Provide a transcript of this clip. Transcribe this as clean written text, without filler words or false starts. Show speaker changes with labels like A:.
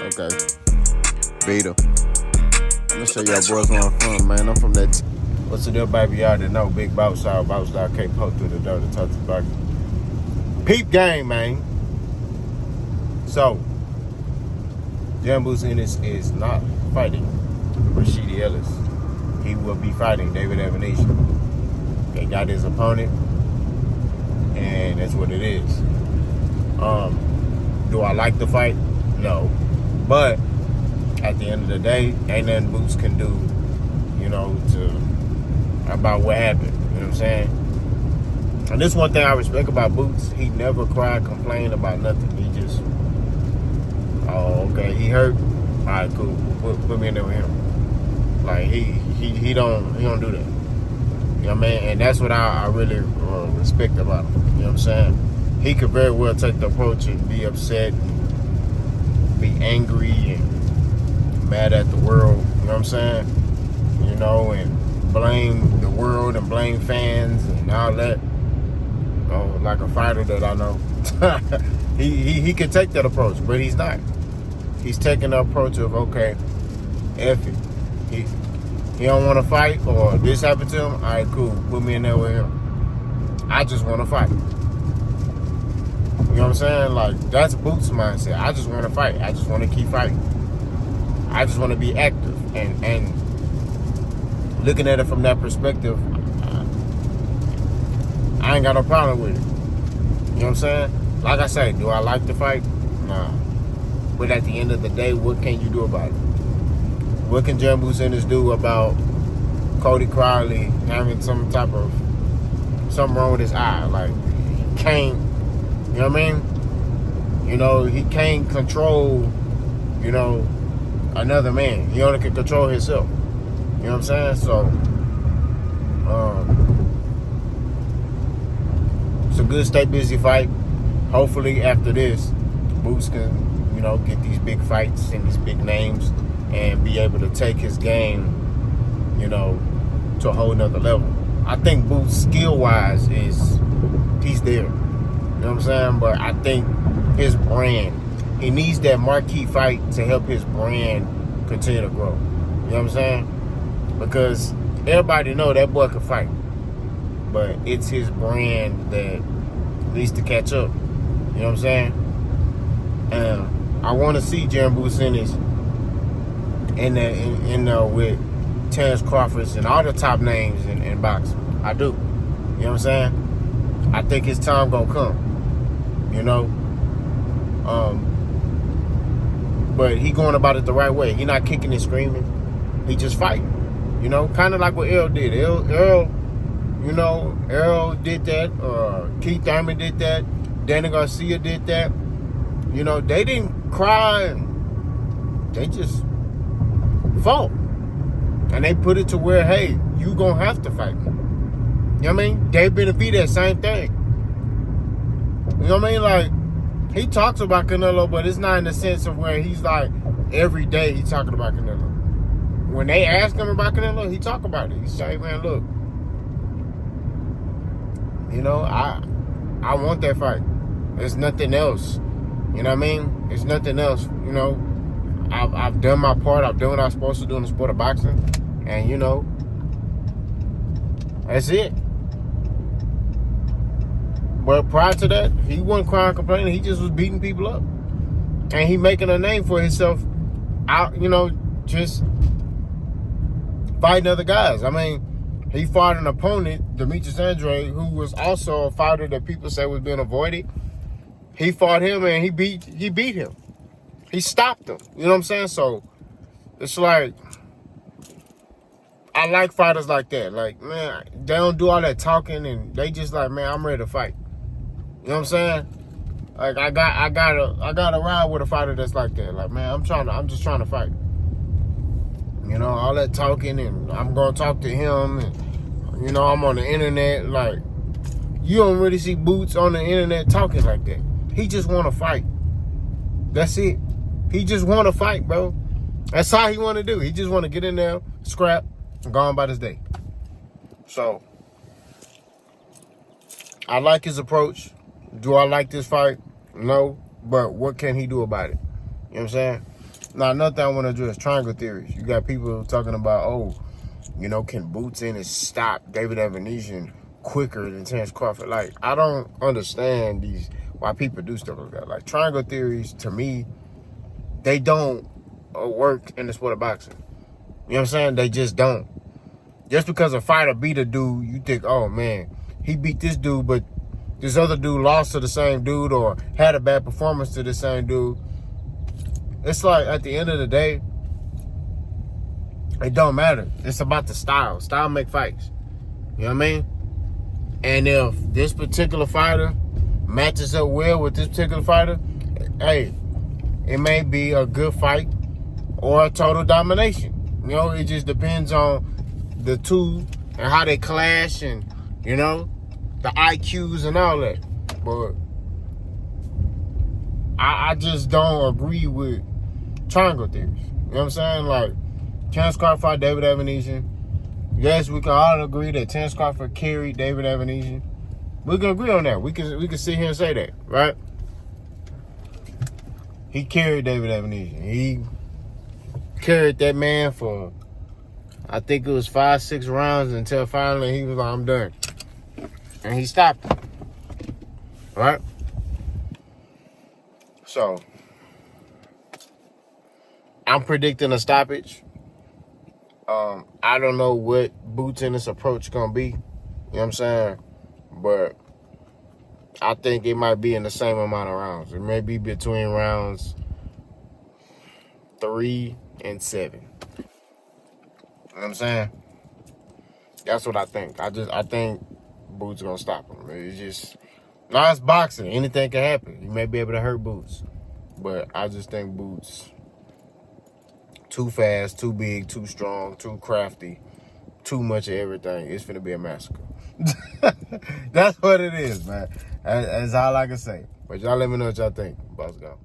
A: Okay. Vita. I'm gonna show y'all boys where I'm from, man. I'm from that.
B: What's the deal, baby? Y'all didn't know. Big Bout Style, can't poke through the door to touch the back. Peep game, man. So, Jaron Ennis is not fighting Rashidi Ellis. He will be fighting David Avanesyan. They got his opponent, and that's what it is. Do I like the fight? No. But at the end of the day, ain't nothing Boots can do, about what happened. You know what I'm saying? And this one thing I respect about Boots, he never cried, complained about nothing. He just, oh, okay, he hurt. All right, cool. Put me in there with him. Like he don't do that. You know what I mean? And that's what I really respect about him. You know what I'm saying? He could very well take the approach and be upset, and be angry and mad at the world. You know what I'm saying? And blame the world and blame fans and all that. Like a fighter that I know. he could take that approach, but he's not. He's taking the approach of, okay, F it. He don't want to fight, or this happened to him. All right, cool. Put me in there with him. I just want to fight. You know what I'm saying? Like, that's Boots' mindset. I just want to fight. I just want to keep fighting. I just want to be active. And looking at it from that perspective, I ain't got no problem with it. You know what I'm saying? Like I say, do I like the fight? Nah. But at the end of the day, what can you do about it? What can Jaron Ennis do about Cody Crowley having something wrong with his eye? Like, he can't, you know what I mean? He can't control, another man. He only can control himself. You know what I'm saying? So, it's a good stay busy fight. Hopefully after this, Boots can, get these big fights and these big names and be able to take his game, to a whole nother level. I think Boots skill-wise he's there. You know what I'm saying? But I think his brand, he needs that marquee fight to help his brand continue to grow. You know what I'm saying? Because everybody know that boy can fight. But it's his brand that needs to catch up. You know what I'm saying? I want to see Jaron Ennis in with Terrence Crawford and all the top names in boxing. I do. You know what I'm saying? I think his time gonna come. But he going about it the right way. He not kicking and screaming. He just fighting. Kind of like what Earl did. Earl did that. Keith Thurman did that. Danny Garcia did that. They didn't cry. They just fought. And they put it to where, hey, you gonna have to fight me. You know what I mean? Dave Benavidez, same thing. You know what I mean? Like, he talks about Canelo, but it's not in the sense of where he's like, every day he's talking about Canelo. When they ask him about Canelo, he talk about it. He say, man, look, I want that fight. There's nothing else. You know what I mean? It's nothing else. I've done my part. I've done what I'm supposed to do in the sport of boxing. And, that's it. But prior to that, he wasn't crying, complaining. He just was beating people up. And he making a name for himself out, just fighting other guys. I mean, he fought an opponent, Demetrius Andrade, who was also a fighter that people say was being avoided. He fought him and he beat him. He stopped him. You know what I'm saying? So it's like, I like fighters like that. Like, man, they don't do all that talking and they just like, man, I'm ready to fight. You know what I'm saying? Like, I gotta ride with a fighter that's like that. Like, man, I'm just trying to fight. All that talking and I'm gonna talk to him and I'm on the internet. Like, you don't really see Boots on the internet talking like that. He just want to fight. That's it. He just want to fight, bro. That's how he want to do. He just want to get in there, scrap, and go on about his day. So, I like his approach. Do I like this fight? No. But what can he do about it? You know what I'm saying? Now, another thing I want to address, triangle theories. You got people talking about, oh, you know, can Boots Ennis stop David Avanesyan quicker than Terrence Crawford? Like, I don't understand why people do stuff like that. Like, triangle theories, to me, they don't work in the sport of boxing. You know what I'm saying? They just don't. Just because a fighter beat a dude, you think, oh, man, he beat this dude, but this other dude lost to the same dude or had a bad performance to the same dude. It's like, at the end of the day, it don't matter. It's about the style. Style make fights. You know what I mean? And if this particular fighter matches up well with this particular fighter, hey, it may be a good fight or a total domination. You know, it just depends on the two and how they clash and, you know, the IQs and all that. But I just don't agree with triangle theories. You know what I'm saying? Like, Terrence Crawford fought David Avanesyan. Yes, we can all agree that Terrence Crawford carried David Avanesyan. We can agree on that. We can sit here and say that, right? He carried David Avanesyan. He carried that man for, I think it was 5-6 rounds until finally he was like, I'm done. And he stopped him. Right? So, I'm predicting a stoppage. I don't know what Boots Ennis' approach gonna be. You know what I'm saying? But I think it might be in the same amount of rounds. It may be between rounds 3 and 7. You know what I'm saying? That's what I think. I think Boots gonna stop him. It's just, now it's boxing. Anything can happen. You may be able to hurt Boots. But I just think Boots too fast, too big, too strong, too crafty, too much of everything. It's finna be a massacre. That's what it is, man. That's all I can say. But y'all let me know what y'all think. Boss go.